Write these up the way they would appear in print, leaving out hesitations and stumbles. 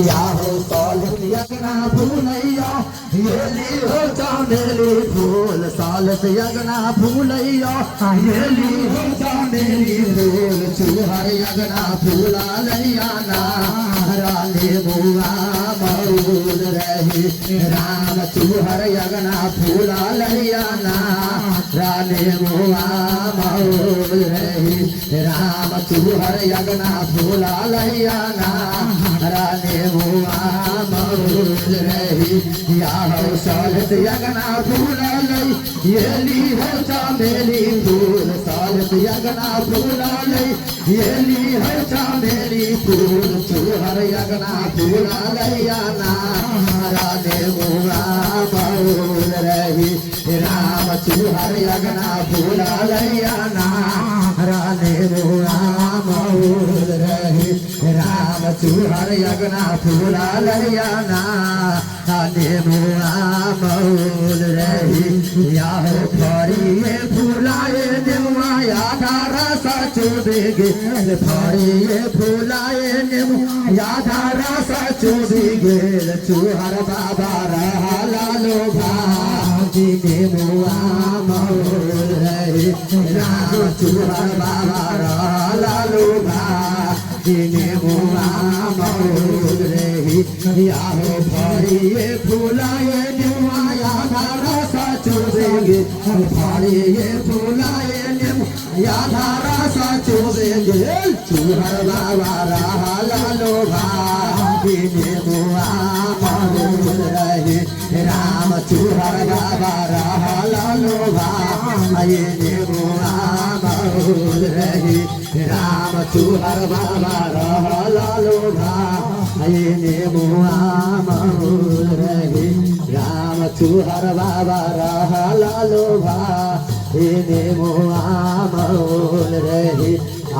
या हो सालिस यगना फूलैया ये ली हो चांदेली फूल सालिस यगना फूलैया ये ली हो चांदेली फूल चूहर यगना फूला लैया ना रानी मुआ मऊद रही राम चूहर यगना फूला लैया ना रानी मुआ मऊद रही राम चूहर यगना फूला लैया ना रानी मुआ मऊद रही या हो सालिस यगना फूला लई ये ली हो चांदेली फूल सालिस यगना फूला लई ये ली हो चांदेली फूल चूहर यगना फूला लैया ना रानी मुआ मऊद रही राम चूहर यगना फूला लैया ना रानी मुआ मऊद रही राम चूहर यगना फूला लैया ना रानी मुआ मऊद रही या हो फरिए फूलाए नेमुआ यादा रस चुबेगे फरिए फूलाए नेमुआ यादा रस चुबेगे चूहर बाबा रहा लालो भाजी नेमुआ मऊद रही राम चूहर बाबा रहा लालो भाजी नेमुआ मऊद रही या हो फरिए फूलाए नेमुआ यादा रस चुबेगे फरिए फूलाए नेमुआ यादा रस चुबेगे चूहर बाबा रहा लालो भाजी नेमुआ मऊद रही राम चूहर बाबा रहा लालो भाई नेमुआ मऊद रही राम चूहर बाबा रहा लालो भाई नेमुआ मऊद रही राम चूहर बाबा रहा लालो भाई नेमुआ मऊद रही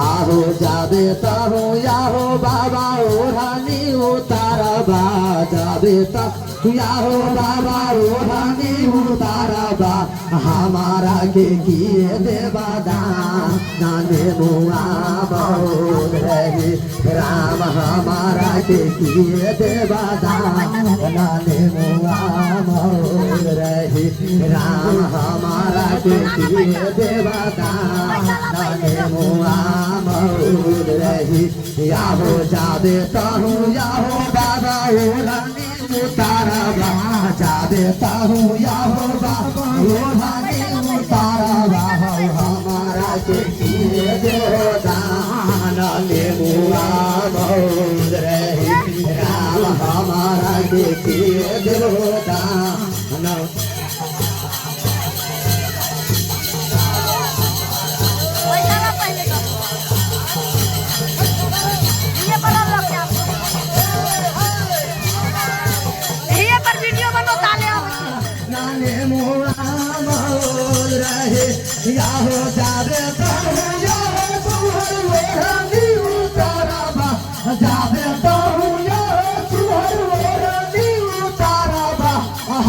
आहो जाबे ताहो याहो बाबा ओढ़ानी उतारा बा जाबे ता याहो बाबा ओढ़ानी उतारा बा हमारा के किए देवा दान नाने मुआ मऊद रही राम हमारा के किए देवा दान नाने मुआ मऊद रही राम हमारा के किए देवा दान नाने मुआ मऊद रही या हो जाबे ताहू या हो बाबा ओढ़ानी उतारा बा जाबे ताहू या हो बाबा ओढ़ानी उतारा बा हमारा के किए देवा दान नेमुआ मऊद रही राम हमारा के किए देवा दान या हो जाबे ताहू या हो चूहर ओढ़ानी उतारा बा जाबे ताहू या हो चूहर ओढ़ानी उतारा बा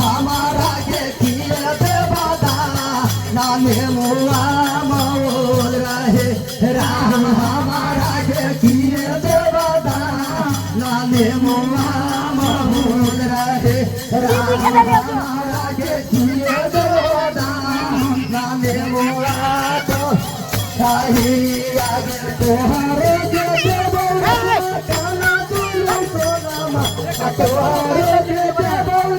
हमारा के किए देवा दान नेमुआ मऊद रही राम हमारा के किए देवा दान नेमुआ मऊद रही राम हमारा के किए देवा दान नेमुआ तो शाही आगे तोहरे के देवा काना दुलू सोनामा तोहरे के